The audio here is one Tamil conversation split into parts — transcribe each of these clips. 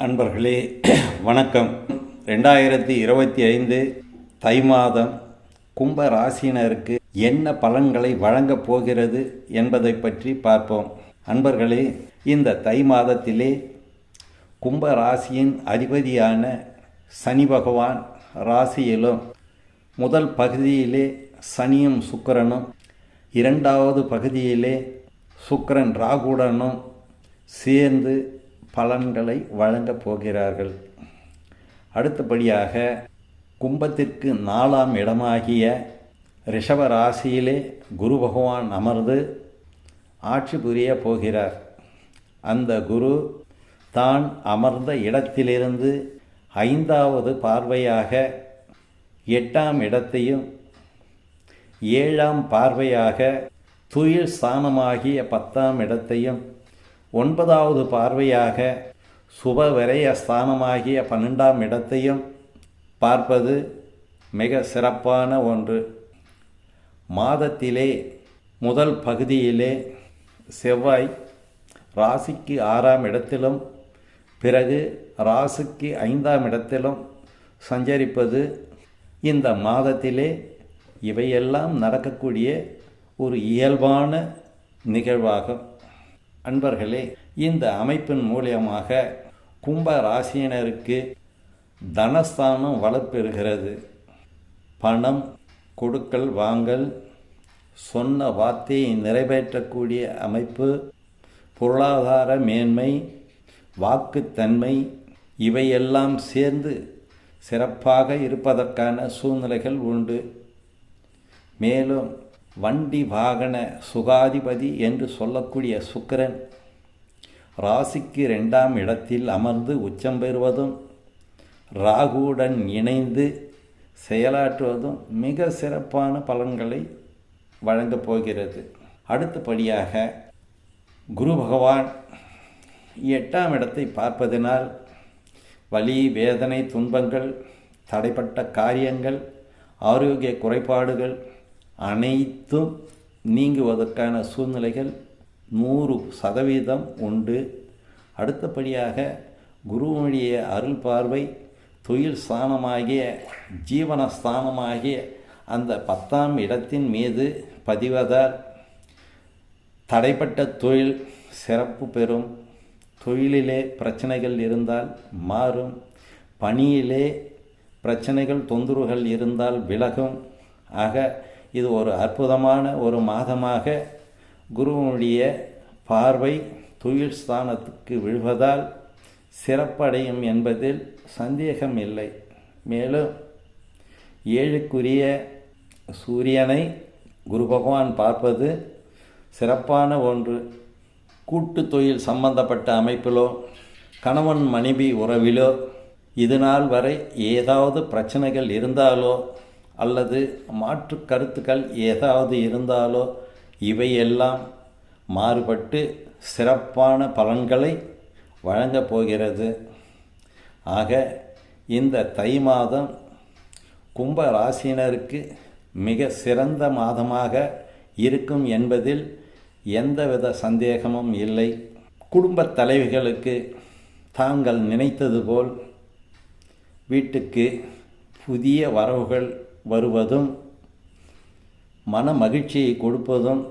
அன்பர்களே வணக்கம். 2025 தை மாதம் கும்ப ராசியினருக்கு என்ன பலன்களை வழங்கப் போகிறது என்பதை பற்றி பார்ப்போம். அன்பர்களே, இந்த தை மாதத்திலே கும்ப ராசியின் அதிபதியான சனி பகவான் ராசியிலும் முதல் பகுதியிலே சனியும் சுக்கிரனும், இரண்டாவது பகுதியிலே சுக்கிரன் ராகுடனும் சேர்ந்து பலன்களை வழங்கப் போகிறார்கள். அடுத்தபடியாக கும்பத்திற்கு 4ஆம் இடமாகிய ரிஷப ராசியிலே குரு பகவான் அமர்ந்து ஆட்சி புரிய போகிறார். அந்த குரு தான் அமர்ந்த இடத்திலிருந்து 5வது பார்வையாக 8ஆம் இடத்தையும் 7ஆம் பார்வையாக துயில் ஸ்தானமாகிய 10ஆம் இடத்தையும் 9வது பார்வையாக சுப விரய ஸ்தானமாகிய 12ஆம் இடத்தையும் பார்ப்பது மிக சிறப்பான ஒன்று. மாதத்திலே முதல் பகுதியிலே செவ்வாய் ராசிக்கு 6ஆம் இடத்திலும் பிறகு ராசிக்கு 5ஆம் இடத்திலும் சஞ்சரிப்பது இந்த மாதத்திலே இவையெல்லாம் நடக்கக்கூடிய ஒரு இயல்பான நிகழ்வாகும். அன்பர்களே, இந்த அமைப்பின் மூலியமாக கும்ப ராசியினருக்கு தனஸ்தானம் வளப்பெறுகிறது. பணம் கொடுக்கல் வாங்கல், சொன்ன வார்த்தையை நிறைவேற்றக்கூடிய அமைப்பு, பொருளாதார மேன்மை, வாக்குத்தன்மை இவையெல்லாம் சேர்ந்து சிறப்பாக இருப்பதற்கான சூழ்நிலைகள் உண்டு. மேலும் வண்டி வாகன சுகாதிபதி என்று சொல்லக்கூடிய சுக்கிரன் ராசிக்கு 2ஆம் இடத்தில் அமர்ந்து உச்சம் பெறுவதும் ராகுவுடன் இணைந்து செயலாற்றுவதும் மிக சிறப்பான பலன்களை வழங்கப் போகிறது. அடுத்தபடியாக குரு பகவான் 8ஆம் இடத்தை பார்ப்பதனால் வலி, வேதனை, துன்பங்கள், தடைப்பட்ட காரியங்கள், ஆரோக்கிய குறைபாடுகள் அனைத்தும் நீங்குவதற்கான சூழ்நிலைகள் 100% உண்டு. அடுத்தபடியாக குருவுடைய அருள் பார்வை தொழில் ஸ்தானமாகிய ஜீவனஸ்தானமாகிய அந்த 10ஆம் இடத்தின் மீது பதிவதால் தடைப்பட்ட தொழில் சிறப்பு பெறும். தொழிலிலே பிரச்சனைகள் இருந்தால் மாறும். பணியிலே பிரச்சனைகள், தொந்தரவுகள் இருந்தால் விலகும். ஆக இது ஒரு அற்புதமான ஒரு மாதமாக குருவுடைய பார்வை தொழில் ஸ்தானத்துக்கு விழுவதால் சிறப்படையும் என்பதில் சந்தேகம் இல்லை. மேலும் 7க்குரிய சூரியனை குரு பகவான் பார்ப்பது சிறப்பான ஒன்று. கூட்டு தொழில் சம்பந்தப்பட்ட அமைப்பிலோ, கணவன் மனைவி உறவிலோ இதுநாள் வரை ஏதாவது பிரச்சனைகள் இருந்தாலோ அல்லது மாற்று கருத்துக்கள் ஏதாவது இருந்தாலோ இவையெல்லாம் மாறுபட்டு சிறப்பான பலன்களை வழங்கப் போகிறது. ஆக இந்த தை மாதம் கும்ப ராசியினருக்கு மிக சிறந்த மாதமாக இருக்கும் என்பதில் எந்தவித சந்தேகமும் இல்லை. குடும்பத் தலைவிகளுக்கு தாங்கள் நினைத்தது போல் வீட்டுக்கு புதிய வரவுகள் வருவதும், மன மகிழ்ச்சியை கொடுப்பதும்,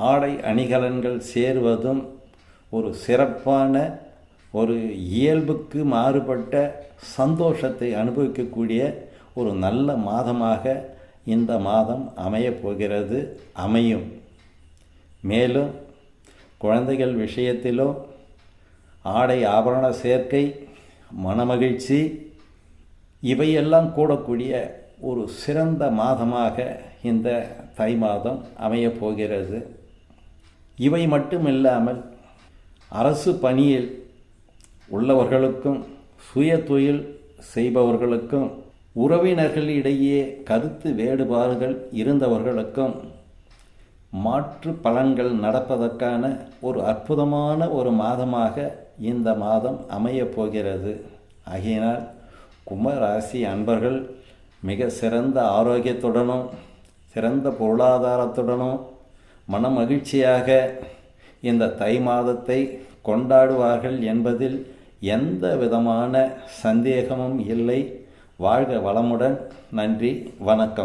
ஆடை அணிகலன்கள் சேருவதும் ஒரு சிறப்பான ஒரு இயல்புக்கு மாறுபட்ட சந்தோஷத்தை அனுபவிக்கக்கூடிய ஒரு நல்ல மாதமாக இந்த மாதம் அமையப் போகிறது, அமையும். மேலும் குழந்தைகள் விஷயத்திலோ ஆடை ஆபரண சேர்க்கை, மனமகிழ்ச்சி இவையெல்லாம் கூடக்கூடிய ஒரு சிறந்த மாதமாக இந்த தை மாதம் அமையப் போகிறது. இவை மட்டுமில்லாமல் அரசு பணியில் உள்ளவர்களுக்கும், சுய தொழில் செய்பவர்களுக்கும், உறவினர்களிடையே கருத்து வேறுபாடுகள் இருந்தவர்களுக்கும் மாற்று பலன்கள் நடப்பதற்கான ஒரு அற்புதமான ஒரு மாதமாக இந்த மாதம் அமையப் போகிறது. ஆகையினால் கும்பராசி அன்பர்கள் மிக சிறந்த ஆரோக்கியத்துடனும் சிறந்த பொருளாதாரத்துடனும் மனமகிழ்ச்சியாக இந்த தை மாதத்தை கொண்டாடுவார்கள் என்பதில் எந்த விதமான சந்தேகமும் இல்லை. வாழ்க வளமுடன். நன்றி, வணக்கம்.